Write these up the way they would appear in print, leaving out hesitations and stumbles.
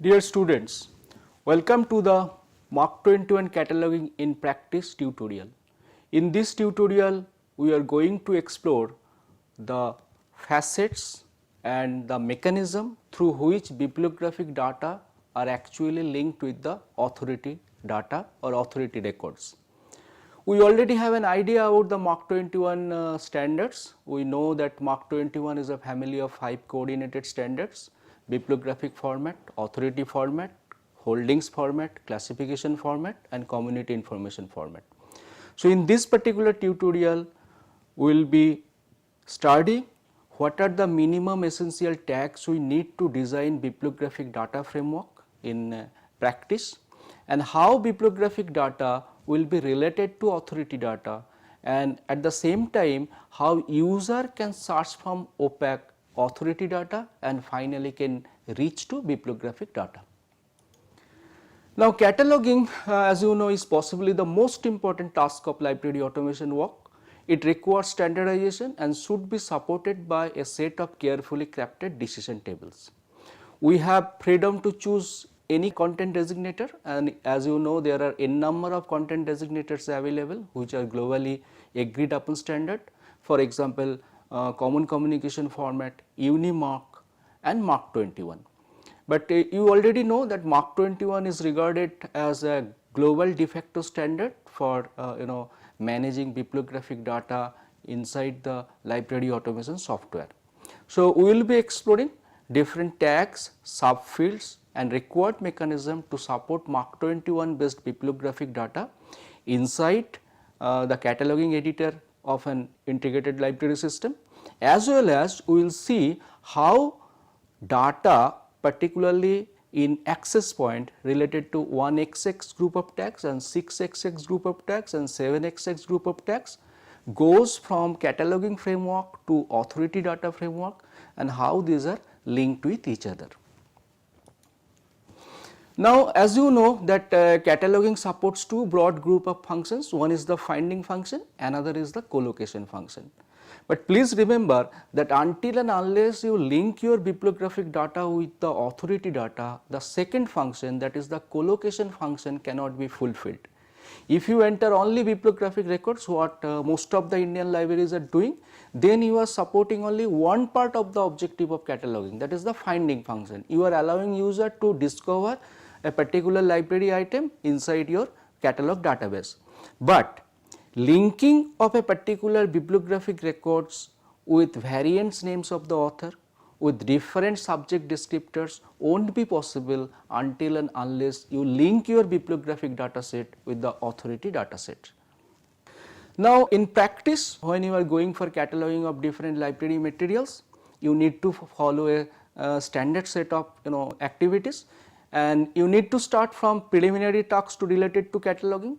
Dear students, welcome to the Mark 21 Cataloging in Practice tutorial. In this tutorial, we are going to explore the facets and the mechanism through which bibliographic data are actually linked with the authority data or authority records. We already have an idea about the Mark 21 standards. We know that Mark 21 is a family of 5 coordinated standards: bibliographic format, authority format, holdings format, classification format and community information format. So, in this particular tutorial, we will be studying what are the minimum essential tags we need to design bibliographic data framework in practice, and how bibliographic data will be related to authority data, and at the same time how user can search from opaque authority data and finally can reach to bibliographic data. Now, cataloging as you know is possibly the most important task of library automation work. It requires standardization and should be supported by a set of carefully crafted decision tables. We have freedom to choose any content designator, and as you know there are n number of content designators available which are globally agreed upon standard. For example, common communication format, UniMark and Mark 21. But you already know that Mark 21 is regarded as a global de facto standard for managing bibliographic data inside the library automation software. So, we will be exploring different tags, subfields and required mechanism to support Mark 21 based bibliographic data inside the cataloging editor of an integrated library system, as well as we will see how data particularly in access point related to 1xx group of tags and 6xx group of tags and 7xx group of tags goes from cataloging framework to authority data framework and how these are linked with each other. Now, as you know that cataloging supports two broad group of functions, one is the finding function, another is the collocation function. But please remember that until and unless you link your bibliographic data with the authority data, the second function, that is the collocation function, cannot be fulfilled. If you enter only bibliographic records, what most of the Indian libraries are doing, then you are supporting only one part of the objective of cataloging, that is the finding function. You are allowing user to discover a particular library item inside your catalog database. But linking of a particular bibliographic records with variants names of the author with different subject descriptors won't be possible until and unless you link your bibliographic data set with the authority data set. Now, in practice, when you are going for cataloging of different library materials, you need to follow a standard set of activities, and you need to start from preliminary tasks to related to cataloging.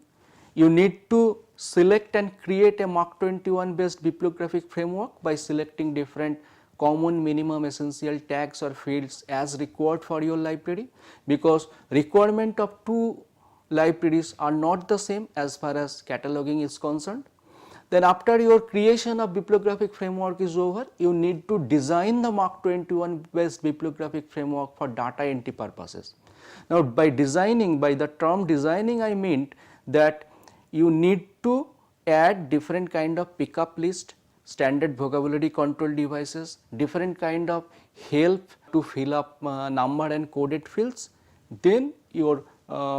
You need to select and create a Mark 21 based bibliographic framework by selecting different common minimum essential tags or fields as required for your library, because requirement of two libraries are not the same as far as cataloging is concerned. Then after your creation of bibliographic framework is over, you need to design the Mark 21 based bibliographic framework for data entry purposes. Now, by designing, by the term designing, I mean that you need to add different kind of pickup list, standard vocabulary control devices, different kind of help to fill up number and coded fields. Then your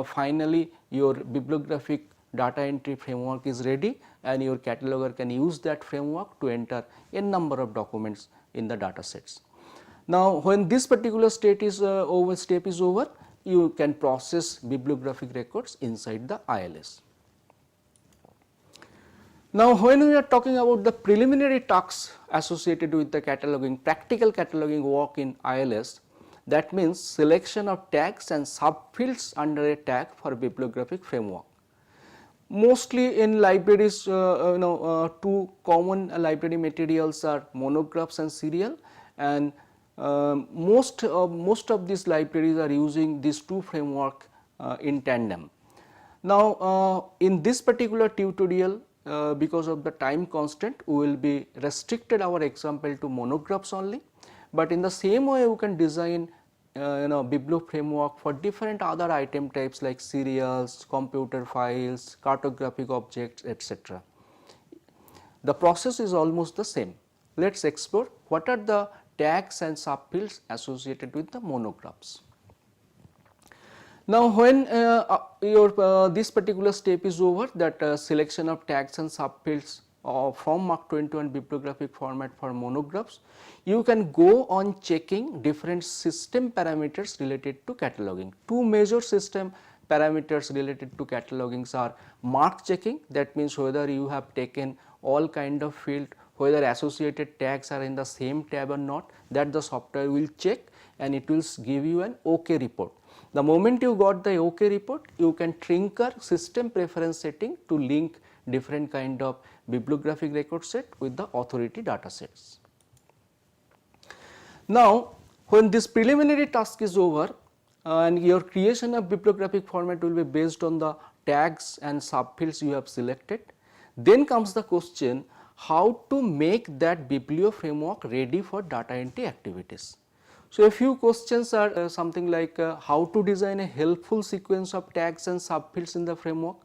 finally your bibliographic data entry framework is ready, and your cataloger can use that framework to enter n number of documents in the data sets. Now, when this particular step is over, you can process bibliographic records inside the ILS. Now, when we are talking about the preliminary tasks associated with the cataloging, practical cataloging work in ILS, that means selection of tags and subfields under a tag for bibliographic framework. Mostly in libraries, two common library materials are monographs and serial, and most of these libraries are using these two framework in tandem. Now, in this particular tutorial, because of the time constraint, we will be restricted our example to monographs only, but in the same way you can design Biblo framework for different other item types like serials, computer files, cartographic objects, etc. The process is almost the same. Let us explore what are the tags and subfields associated with the monographs. Now, when this particular step is over, that selection of tags and subfields from Mark 21 bibliographic format for monographs, you can go on checking different system parameters related to cataloging. Two major system parameters related to cataloging are mark checking, that means whether you have taken all kind of field, whether associated tags are in the same tab or not, that the software will check and it will give you an OK report. The moment you got the OK report, you can trigger system preference setting to link different kind of bibliographic record set with the authority data sets. Now, when this preliminary task is over and your creation of bibliographic format will be based on the tags and subfields you have selected, then comes the question how to make that biblio framework ready for data entry activities. So, a few questions are something like how to design a helpful sequence of tags and subfields in the framework.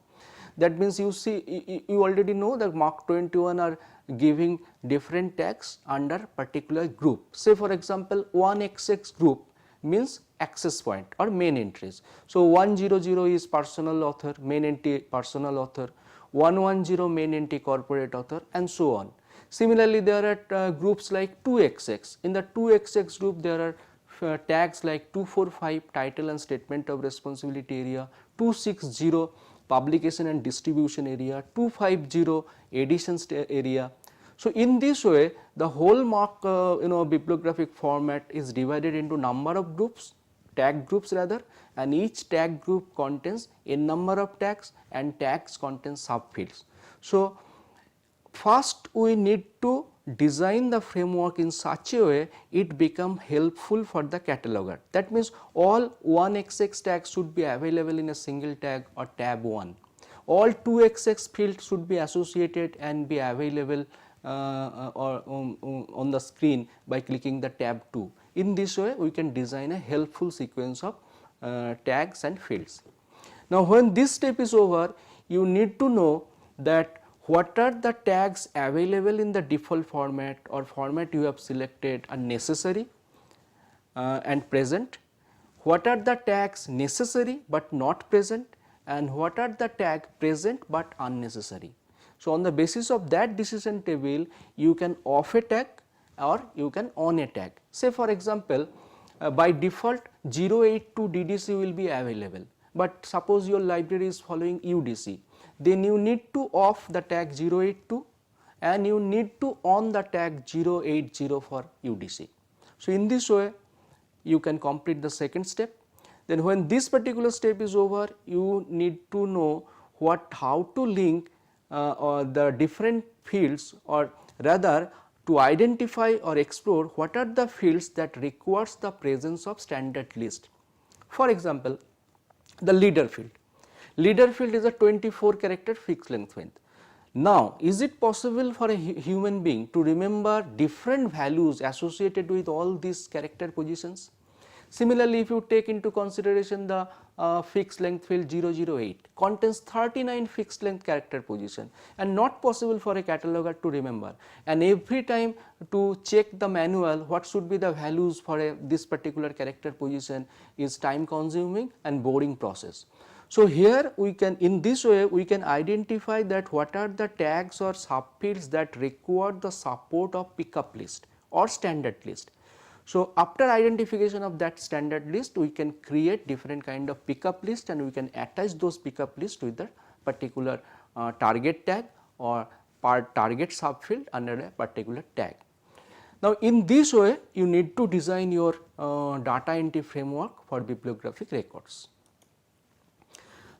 That means you see, you already know that Mark 21 are giving different tags under particular group. Say for example, 1xx group means access point or main entries. So, 100 is personal author, main entry personal author, 110 main entry corporate author, and so on. Similarly, there are groups like 2xx. In the 2xx group, there are tags like 245 title and statement of responsibility area, 260 publication and distribution area, 250 edition area. So, in this way, the whole Mark bibliographic format is divided into number of groups, tag groups rather, and each tag group contains a number of tags and tags contain subfields. So, first we need to design the framework in such a way it become helpful for the cataloger. That means all 1xx tags should be available in a single tag or tab 1. All 2xx fields should be associated and be available or on the screen by clicking the tab 2. In this way we can design a helpful sequence of tags and fields. Now, when this step is over, you need to know that what are the tags available in the default format or format you have selected are necessary and present, what are the tags necessary but not present, and what are the tag present but unnecessary. So, on the basis of that decision table, you can off a tag or you can on a tag. Say for example, by default 082 DDC will be available, but suppose your library is following UDC, then you need to off the tag 082 and you need to on the tag 080 for UDC. So, in this way you can complete the second step. Then when this particular step is over, you need to know how to link the different fields, or rather to identify or explore what are the fields that requires the presence of standard list. For example, the leader field. Leader field is a 24 character fixed length. Now, is it possible for a human being to remember different values associated with all these character positions? Similarly, if you take into consideration the fixed length field 008 contains 39 fixed length character position and not possible for a cataloger to remember, and every time to check the manual what should be the values for this particular character position is time consuming and boring process. So, here we can, in this way we can identify that what are the tags or subfields that require the support of pickup list or standard list. So, after identification of that standard list, we can create different kind of pickup list and we can attach those pickup list with the particular target tag or target subfield under a particular tag. Now, in this way you need to design your data entry framework for bibliographic records.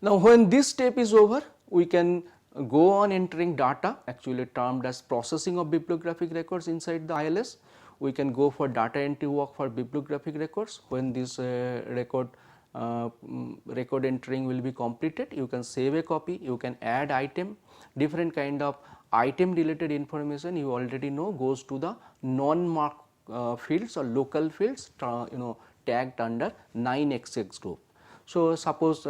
Now, when this step is over, we can go on entering data, actually termed as processing of bibliographic records inside the ILS. We can go for data entry work for bibliographic records. When this record entering will be completed, you can save a copy, you can add item, different kind of item related information you already know goes to the non-mark fields or local fields tagged under 9xx group. So, suppose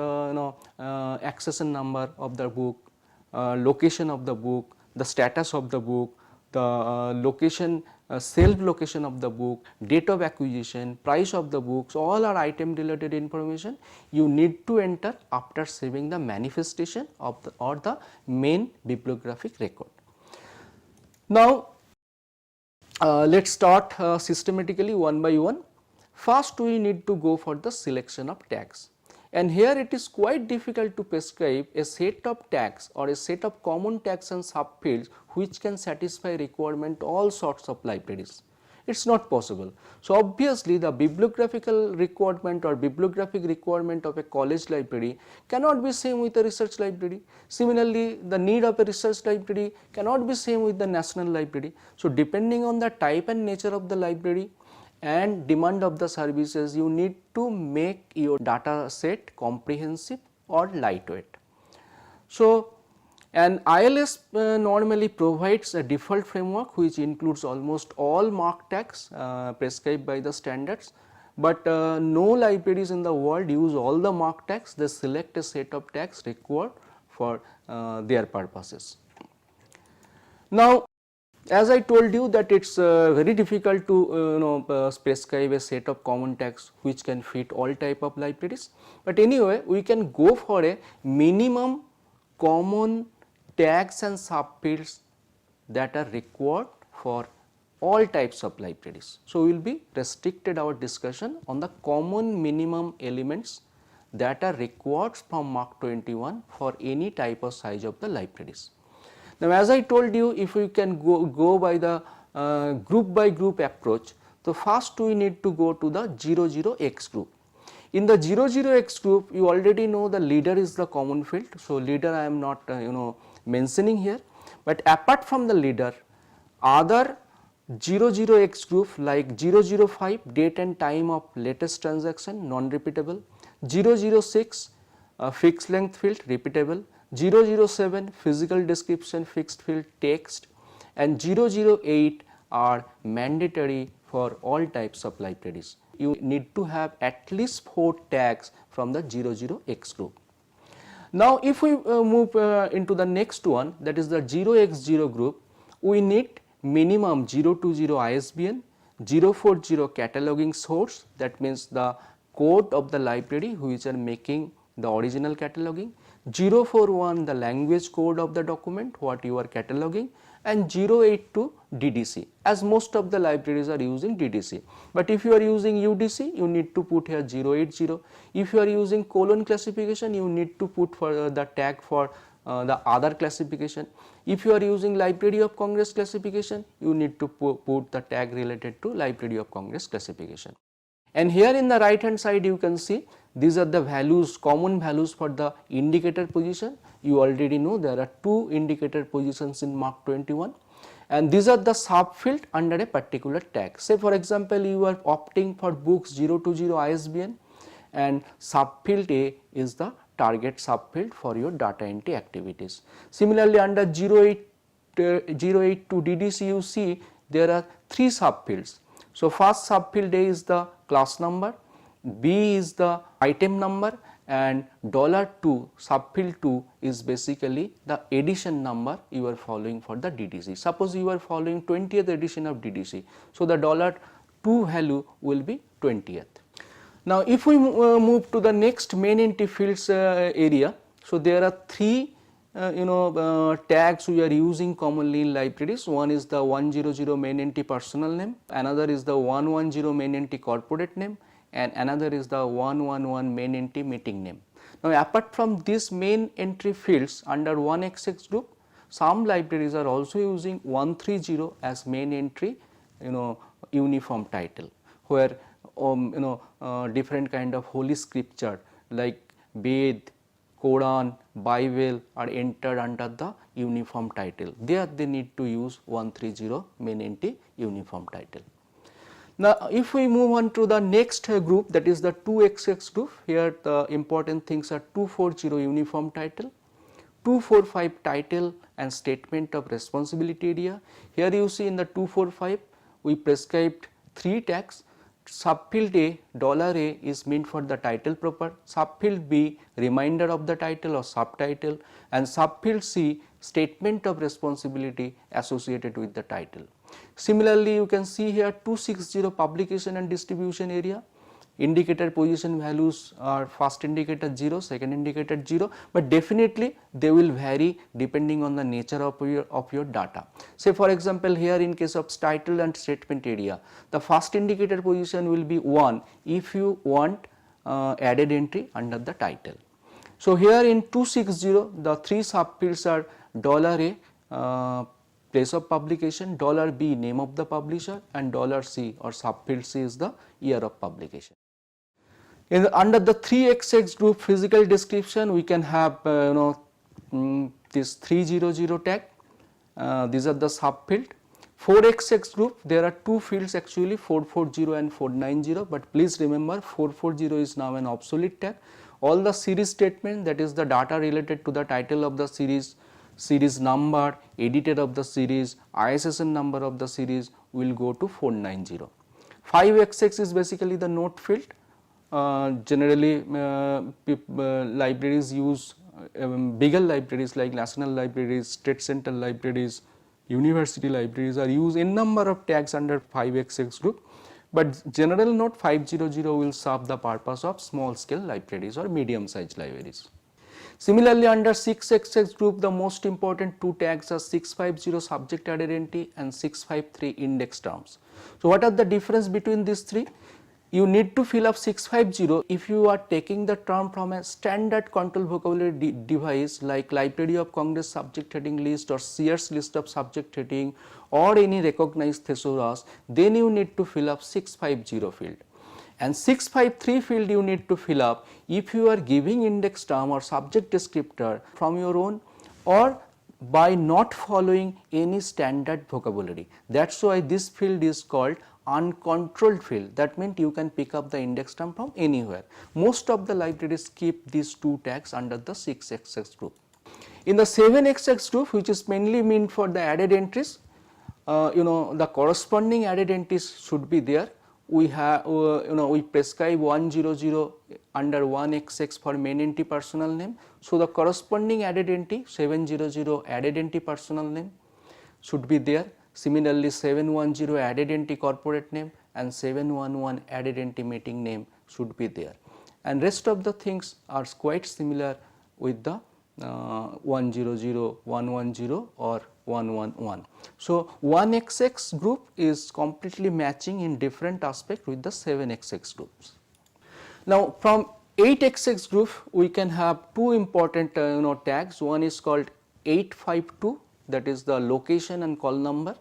accession number of the book, location of the book, the status of the book, the location self location of the book, date of acquisition, price of the books, all are item related information you need to enter after saving the manifestation of the or the main bibliographic record. Now, let us start systematically one by one. First we need to go for the selection of tags, and here it is quite difficult to prescribe a set of tags or a set of common tags and subfields which can satisfy requirement all sorts of libraries. It is not possible. So, obviously the bibliographical requirement or bibliographic requirement of a college library cannot be same with a research library. Similarly, the need of a research library cannot be same with the national library. So, depending on the type and nature of the library and demand of the services, you need to make your data set comprehensive or lightweight. So, and ILS normally provides a default framework which includes almost all MARC tags prescribed by the standards, but no libraries in the world use all the MARC tags. They select a set of tags required for their purposes. Now, as I told you that it is very difficult to prescribe a set of common tags which can fit all type of libraries, but anyway we can go for a minimum common tags and subfields that are required for all types of libraries. So, we will be restricted our discussion on the common minimum elements that are required from MARC 21 for any type of size of the libraries. Now, as I told you, if we can go by the group by group approach, so first we need to go to the 00x group. In the 00x group, you already know the leader is the common field. So, leader I am not mentioning here, but apart from the leader, other 00x group like 005 date and time of latest transaction non-repeatable, 006 fixed length field repeatable, 007 physical description fixed field text, and 008 are mandatory for all types of libraries. You need to have at least 4 tags from the 00x group. Now, if we move into the next one, that is the 0x0 group, we need minimum 020 ISBN, 040 cataloging source, that means the code of the library which are making the original cataloging, 041 the language code of the document what you are cataloging, and 082 DDC, as most of the libraries are using DDC. But if you are using UDC, you need to put here 080. If you are using colon classification, you need to put for the tag for the other classification. If you are using Library of Congress classification, you need to put the tag related to Library of Congress classification. And here in the right hand side you can see these are the values, common values for the indicator position. You already know there are 2 indicator positions in MARC 21, and these are the subfield under a particular tag. Say for example, you are opting for books 020 ISBN and subfield A is the target subfield for your data entry activities. Similarly, under 082 DDC you see there are 3 subfields. So, first subfield A is the class number, B is the item number, and $2 subfield 2 is basically the edition number you are following for the DDC. Suppose you are following 20th edition of DDC, so the $2 value will be 20th. Now, if we move to the next main entity fields area, so there are 3 tags we are using commonly in libraries. One is the 100 main entity personal name, another is the 110 main entity corporate name, and another is the 111 main entity meeting name. Now, apart from these main entry fields under 1xx group, some libraries are also using 130 as main entry uniform title, where different kind of holy scripture like Ved, Quran, Bible are entered under the uniform title. There they need to use 130 main entity uniform title. Now, if we move on to the next group, that is the 2xx group, here the important things are 240 uniform title, 245 title and statement of responsibility area. Here you see in the 245 we prescribed 3 tags, subfield A, $A is meant for the title proper, subfield B remainder of the title or subtitle, and subfield C statement of responsibility associated with the title. Similarly, you can see here 260 publication and distribution area. Indicator position values are first indicator 0, second indicator 0, but definitely they will vary depending on the nature of your data. Say for example, here in case of title and statement area, the first indicator position will be 1 if you want added entry under the title. So here in 260 the three subfields are $A place of publication, $B name of the publisher, and $C or subfield C is the year of publication. Under the 3XX group physical description, we can have this 300 tag, these are the subfield. 4XX group, there are two fields actually, 440 and 490, but please remember 440 is now an obsolete tag. All the series statement, that is the data related to the title of the series, series number, editor of the series, ISSN number of the series will go to 490. 5XX is basically the note field. Generally libraries use bigger libraries like national libraries, state central libraries, university libraries are used in number of tags under 5XX group, but general note 500 will serve the purpose of small scale libraries or medium sized libraries. Similarly, under 6XX group, the most important two tags are 650 subject identity and 653 index terms. So, what are the difference between these three? You need to fill up 650 if you are taking the term from a standard control vocabulary device like Library of Congress subject heading list or Sears list of subject heading or any recognized thesaurus, then you need to fill up 650 field. And 653 field you need to fill up if you are giving index term or subject descriptor from your own or by not following any standard vocabulary. That is why this field is called uncontrolled field. That means you can pick up the index term from anywhere. Most of the libraries keep these two tags under the 6XX group. In the 7XX group, which is mainly meant for the added entries, the corresponding added entries should be there. We have we prescribe 100 under 1XX for main entity personal name. So, the corresponding added entity 700 added entity personal name should be there. Similarly, 710 added entity corporate name and 711 added entity meeting name should be there, and rest of the things are quite similar with the 100, 110 or 111. So, 1XX group is completely matching in different aspect with the 7XX groups. Now, from 8XX group we can have two important tags. One is called 852, that is the location and call number.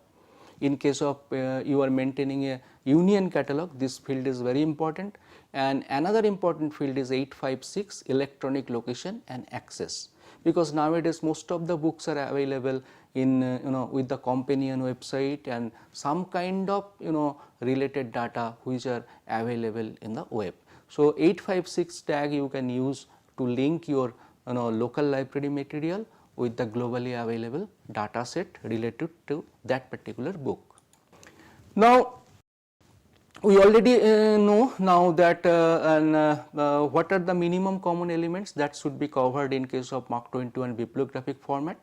In case of you are maintaining a union catalog, this field is very important, and another important field is 856 electronic location and access, because nowadays most of the books are available in with the companion website and some kind of related data which are available in the web. So, 856 tag you can use to link your local library material with the globally available data set related to that particular book. Now, we already know now that what are the minimum common elements that should be covered in case of Mark 21 bibliographic format.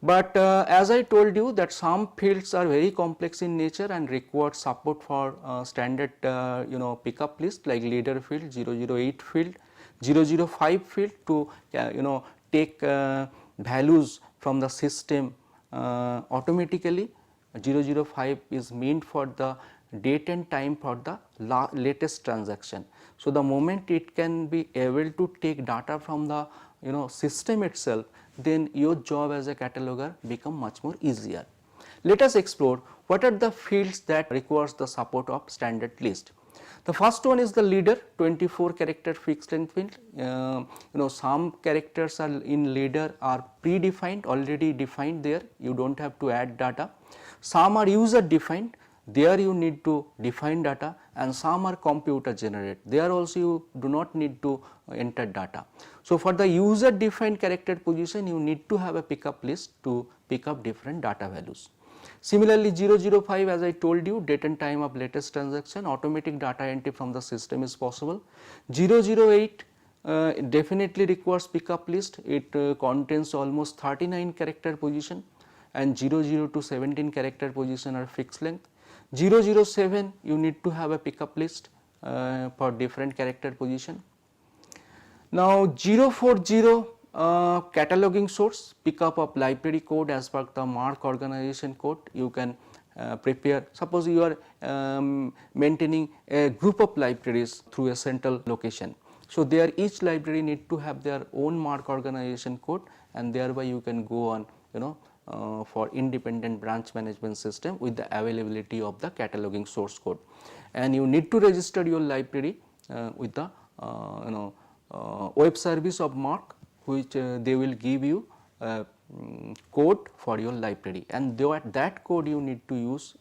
But as I told you that some fields are very complex in nature and require support for standard pickup list like leader field, 008 field, 005 field to take values from the system automatically. 005 is meant for the date and time for the latest transaction. So, the moment it can be able to take data from the system itself, then your job as a cataloger become much more easier. Let us explore what are the fields that requires the support of standard list. The first one is the leader, 24 character fixed length field. Some characters are in leader are predefined, already defined there, you do not have to add data. Some are user defined, there you need to define data, and some are computer generated, there also you do not need to enter data. So, for the user defined character position you need to have a pickup list to pick up different data values. Similarly, 005, as I told you, date and time of latest transaction, automatic data entry from the system is possible. 008 definitely requires pickup list, it contains almost 39 character position, and 00 to 17 character position are fixed length. 007 you need to have a pickup list for different character position. Now 040 cataloging source, pickup of library code as per the MARC organization code. You can prepare, suppose you are maintaining a group of libraries through a central location. So there each library need to have their own MARC organization code, and thereby you can go on, you know, for independent branch management system with the availability of the cataloging source code. And you need to register your library with the web service of MARC, which they will give you code for your library, and that code you need to use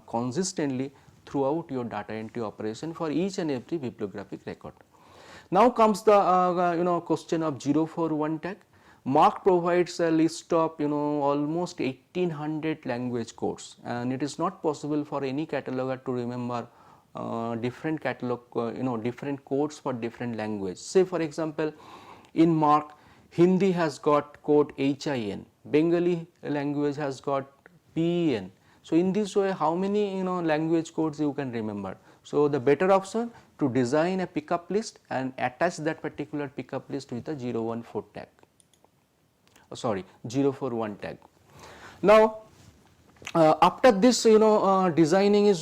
consistently throughout your data entry operation for each and every bibliographic record. Now comes the question of 041 tag. MARC provides a list of almost 1800 language codes, and it is not possible for any cataloger to remember different catalog different codes for different language. Say for example, in MARC Hindi has got code HIN, Bengali language has got PEN. So in this way, how many language codes you can remember? So the better option to design a pickup list and attach that particular pickup list with a 014 tag. 041 tag. Now after this designing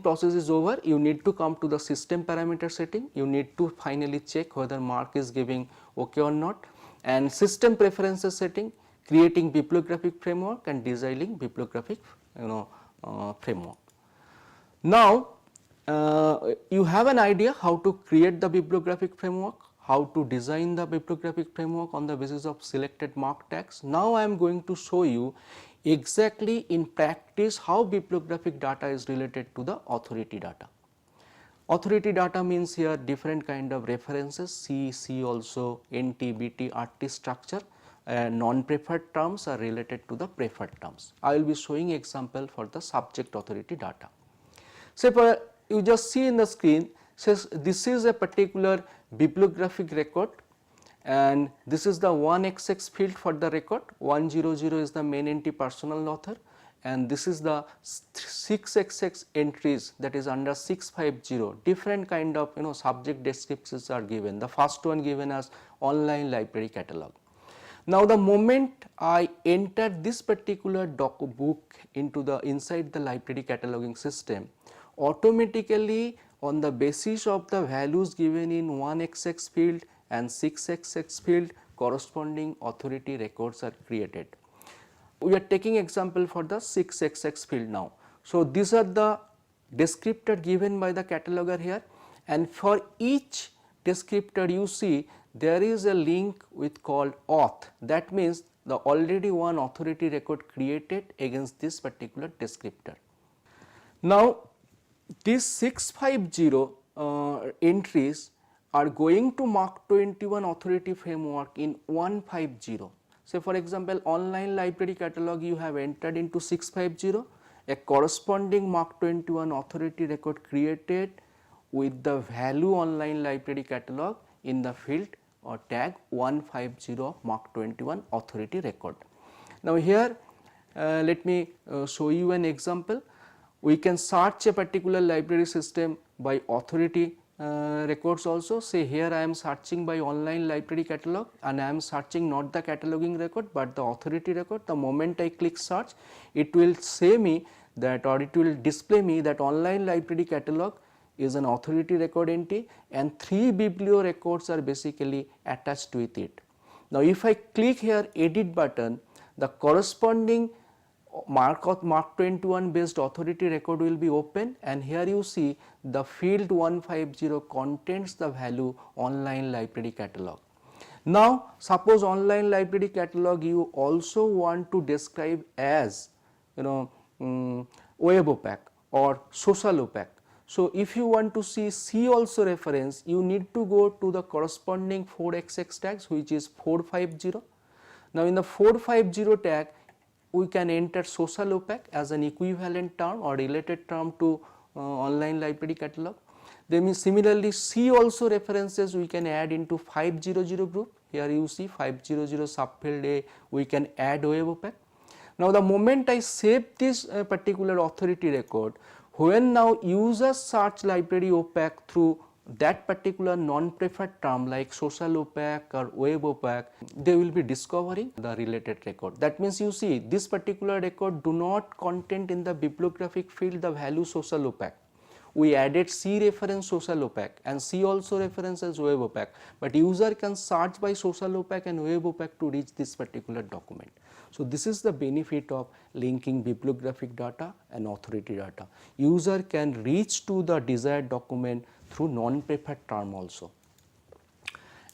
process is over, you need to come to the system parameter setting. You need to finally check whether MARC is giving OK or not, and system preferences setting, creating bibliographic framework and designing bibliographic framework. Now you have an idea how to create the bibliographic framework, how to design the bibliographic framework on the basis of selected MARC tags. Now I am going to show you exactly in practice how bibliographic data is related to the authority data. Authority data means here different kind of references, C also, NT, BT, RT structure, non-preferred terms are related to the preferred terms. I will be showing example for the subject authority data. Say you just see in the screen, says this is a particular bibliographic record, and this is the 1XX field for the record, 100 is the main entity personal author, and this is the 6XX entries, that is under 650, different kind of subject descriptions are given. The first one given as online library catalog. Now the moment I enter this particular book into the inside the library cataloging system, automatically on the basis of the values given in 1XX field and 6XX field, corresponding authority records are created. We are taking example for the 6XX field now. So these are the descriptor given by the cataloger here, and for each descriptor you see there is a link with called auth. That means the already one authority record created against this particular descriptor. Now these 650 entries are going to MARC 21 authority framework in 150. Say for example, online library catalog you have entered into 650, a corresponding MARC 21 authority record created with the value online library catalog in the field or tag 150 of MARC 21 authority record. Now here let me show you an example. We can search a particular library system by authority records also. Say here I am searching by online library catalog, and I am searching not the cataloging record but the authority record. The moment I click search, it will say me that, or it will display me that online library catalog is an authority record entity and 3 biblio records are basically attached with it. Now if I click here edit button, the corresponding MARC 21 based authority record will be open, and here you see the field 150 contains the value online library catalog. Now suppose online library catalog you also want to describe as web opaque or social opaque. So if you want to see C also reference, you need to go to the corresponding 4XX tags, which is 450. Now in the 450 tag, we can enter social OPAC as an equivalent term or related term to online library catalog. Then similarly C also references we can add into 500 group. Here you see 500 subfield A we can add web OPAC. Now the moment I save this particular authority record, when now users search library OPAC through that particular non-preferred term like social OPAC or web OPAC, they will be discovering the related record. That means you see this particular record do not contain in the bibliographic field the value social OPAC. We added C reference social OPAC and C also references web OPAC, but user can search by social OPAC and web OPAC to reach this particular document. So this is the benefit of linking bibliographic data and authority data. User can reach to the desired document through non-preferred term also.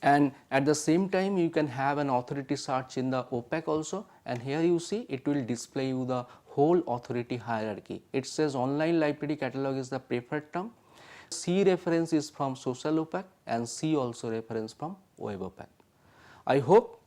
And at the same time you can have an authority search in the OPAC also, and here you see it will display you the whole authority hierarchy. It says online library catalog is the preferred term, C reference is from social OPAC and C also reference from web OPAC. I hope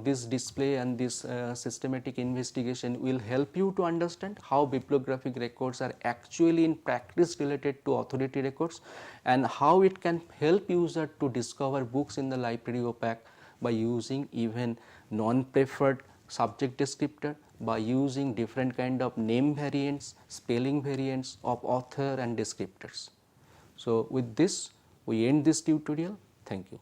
this display and this systematic investigation will help you to understand how bibliographic records are actually in practice related to authority records and how it can help user to discover books in the library OPAC by using even non-preferred subject descriptor, by using different kind of name variants, spelling variants of author and descriptors. So with this we end this tutorial. Thank you.